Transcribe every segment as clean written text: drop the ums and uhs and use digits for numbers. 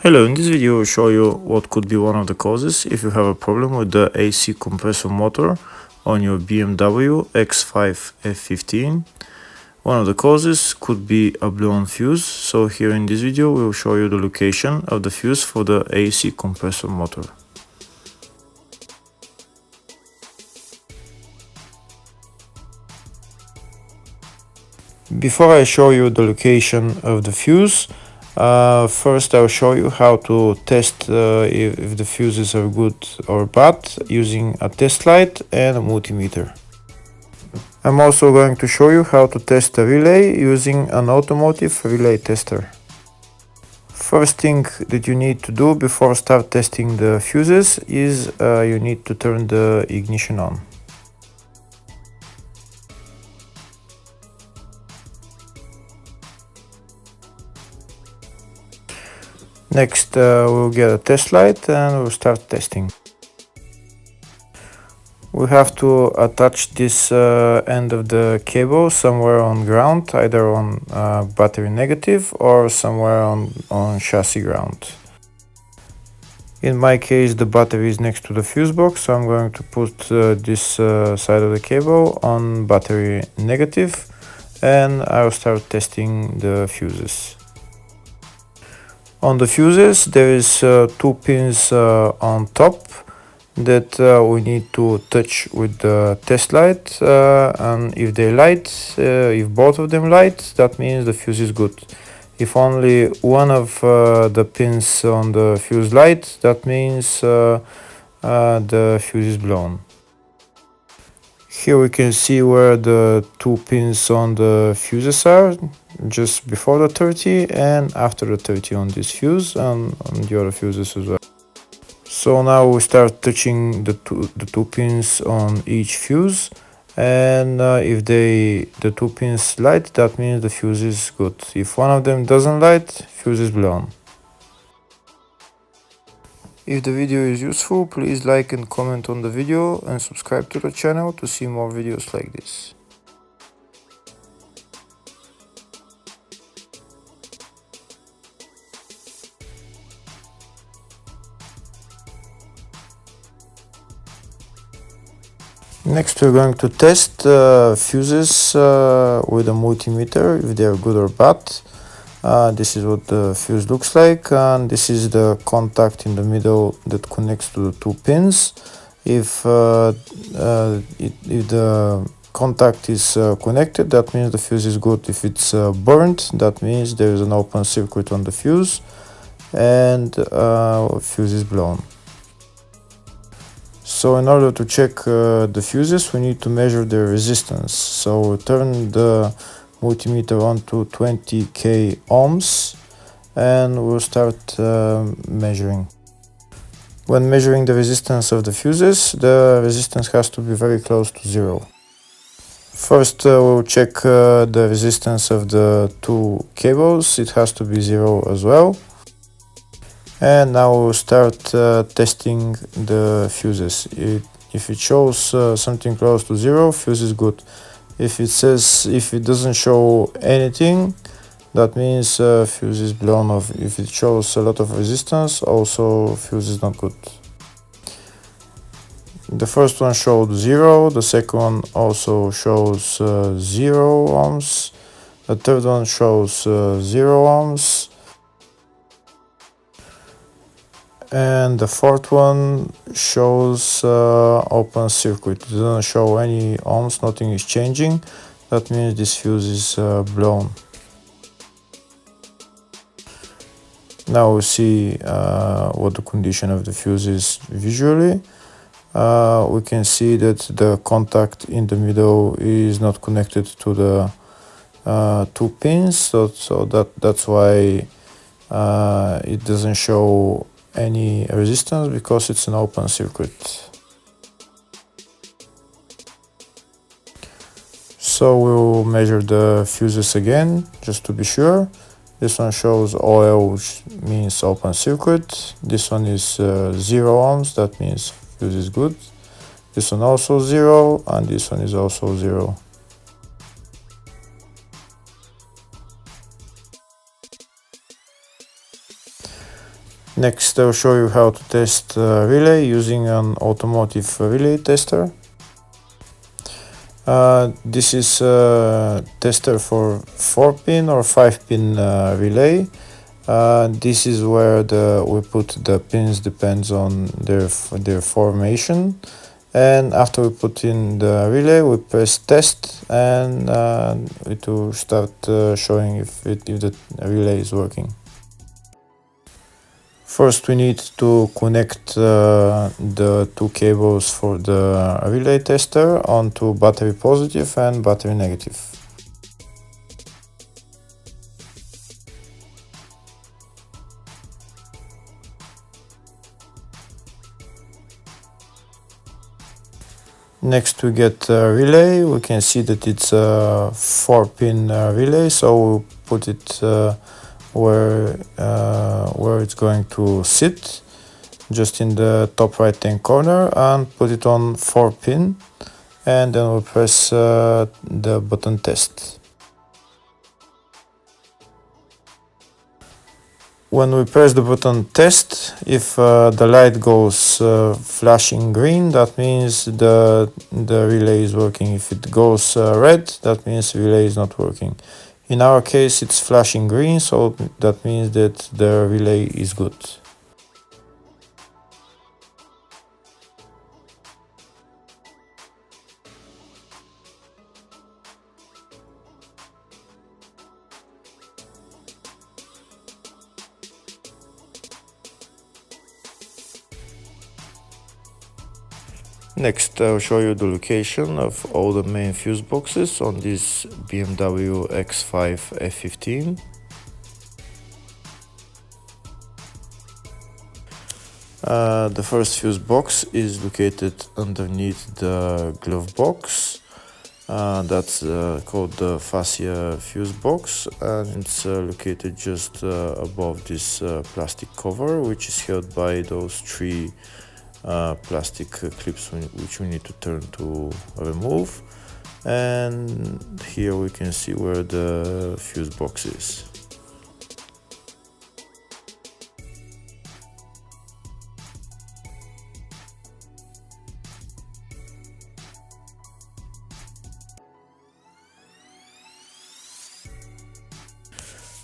Hello, in this video I'll show you what could be one of the causes if you have a problem with the AC compressor motor on your BMW X5 F15. One of the causes could be a blown fuse, so here in this video we'll show you the location of the fuse for the AC compressor motor. Before I show you the location of the fuse, first I'll show you how to test if the fuses are good or bad using a test light and a multimeter. I'm also going to show you how to test a relay using an automotive relay tester. First thing that you need to do before start testing the fuses is you need to turn the ignition on. Next we'll get a test light and we'll start testing. We have to attach this end of the cable somewhere on ground, either on battery negative or somewhere on chassis ground. In my case the battery is next to the fuse box, so I'm going to put this side of the cable on battery negative and I'll start testing the fuses. On the fuses there is two pins on top that we need to touch with the test light, and if they light, if both of them light, that means the fuse is good. If only one of the pins on the fuse light, that means the fuse is blown. Here we can see where the two pins on the fuses are, just before the 30 and after the 30 on this fuse and on the other fuses as well. So now we start touching the two pins on each fuse, and if the two pins light, that means the fuse is good. If one of them doesn't light, fuse is blown. If the video is useful, please like and comment on the video and subscribe to the channel to see more videos like this. Next we're going to test fuses with a multimeter, if they are good or bad. This is what the fuse looks like, and this is the contact in the middle that connects to the two pins. If the contact is connected, that means the fuse is good. If it's burnt, that means there is an open circuit on the fuse and fuse is blown. So in order to check the fuses, we need to measure their resistance. So turn the multimeter on to 20k ohms and we'll start measuring. When measuring the resistance of the fuses, the resistance has to be very close to zero. First we'll check the resistance of the two cables. It has to be zero as well. And now we'll start testing the fuses. If it shows something close to zero, fuse is good. If it doesn't show anything, that means fuse is blown off. If it shows a lot of resistance, also fuse is not good. The first one showed 0, the second one also shows 0 ohms, the third one shows 0 ohms, and the fourth one shows open circuit. It doesn't show any ohms, nothing is changing. That means this fuse is blown. Now we see what the condition of the fuse is visually. We can see that the contact in the middle is not connected to the two pins, so that's why it doesn't show any resistance, because it's an open circuit. So we'll measure the fuses again just to be sure. This one shows OL, which means open circuit. This one is 0 ohms, that means fuse is good. This one also 0, and this one is also 0. Next, I'll show you how to test relay using an automotive relay tester. This is a tester for 4-pin or 5-pin relay. This is where we put the pins, depends on their formation. And after we put in the relay, we press test, and it will start showing if the relay is working. First, we need to connect the two cables for the relay tester onto battery positive and battery negative. Next, we get a relay. We can see that it's a 4-pin relay, so we'll put it where it's going to sit, just in the top right hand corner, and put it on 4-pin, and then we'll press the button test. When we press the button test, if the light goes flashing green, that means the relay is working. If it goes red, that means the relay is not working. In our case, it's flashing green, so that means that the relay is good. Next, I'll show you the location of all the main fuse boxes on this BMW X5 F15. The first fuse box is located underneath the glove box. That's called the fascia fuse box, and it's located just above this plastic cover, which is held by those three plastic clips which we need to turn to remove. And here we can see where the fuse box is.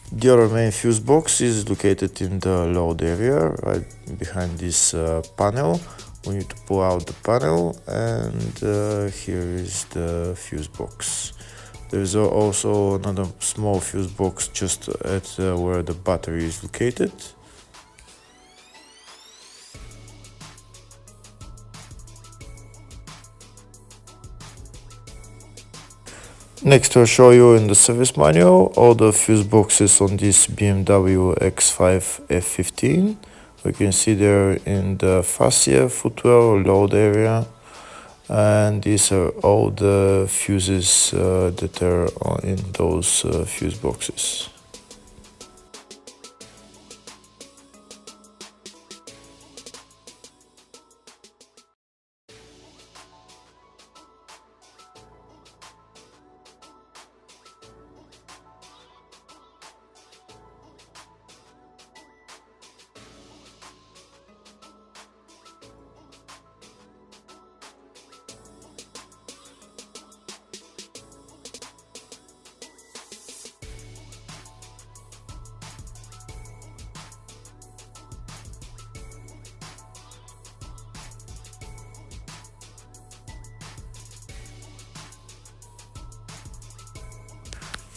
The other main fuse box is located in the load area, right behind this panel. We need to pull out the panel, and here is the fuse box. There's also another small fuse box just at where the battery is located. Next, I'll show you in the service manual all the fuse boxes on this BMW X5 F15. We can see there in the fascia, footwell, load area, and these are all the fuses that are in those fuse boxes.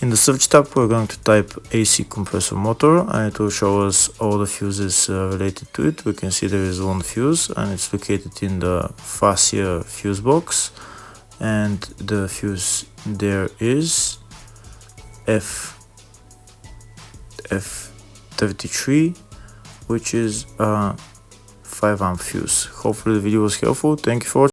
In the search tab, we're going to type AC compressor motor, and it will show us all the fuses related to it. We can see there is one fuse, and it's located in the fascia fuse box, and the fuse there is F33, which is a 5 amp fuse. Hopefully the video was helpful. Thank you for watching.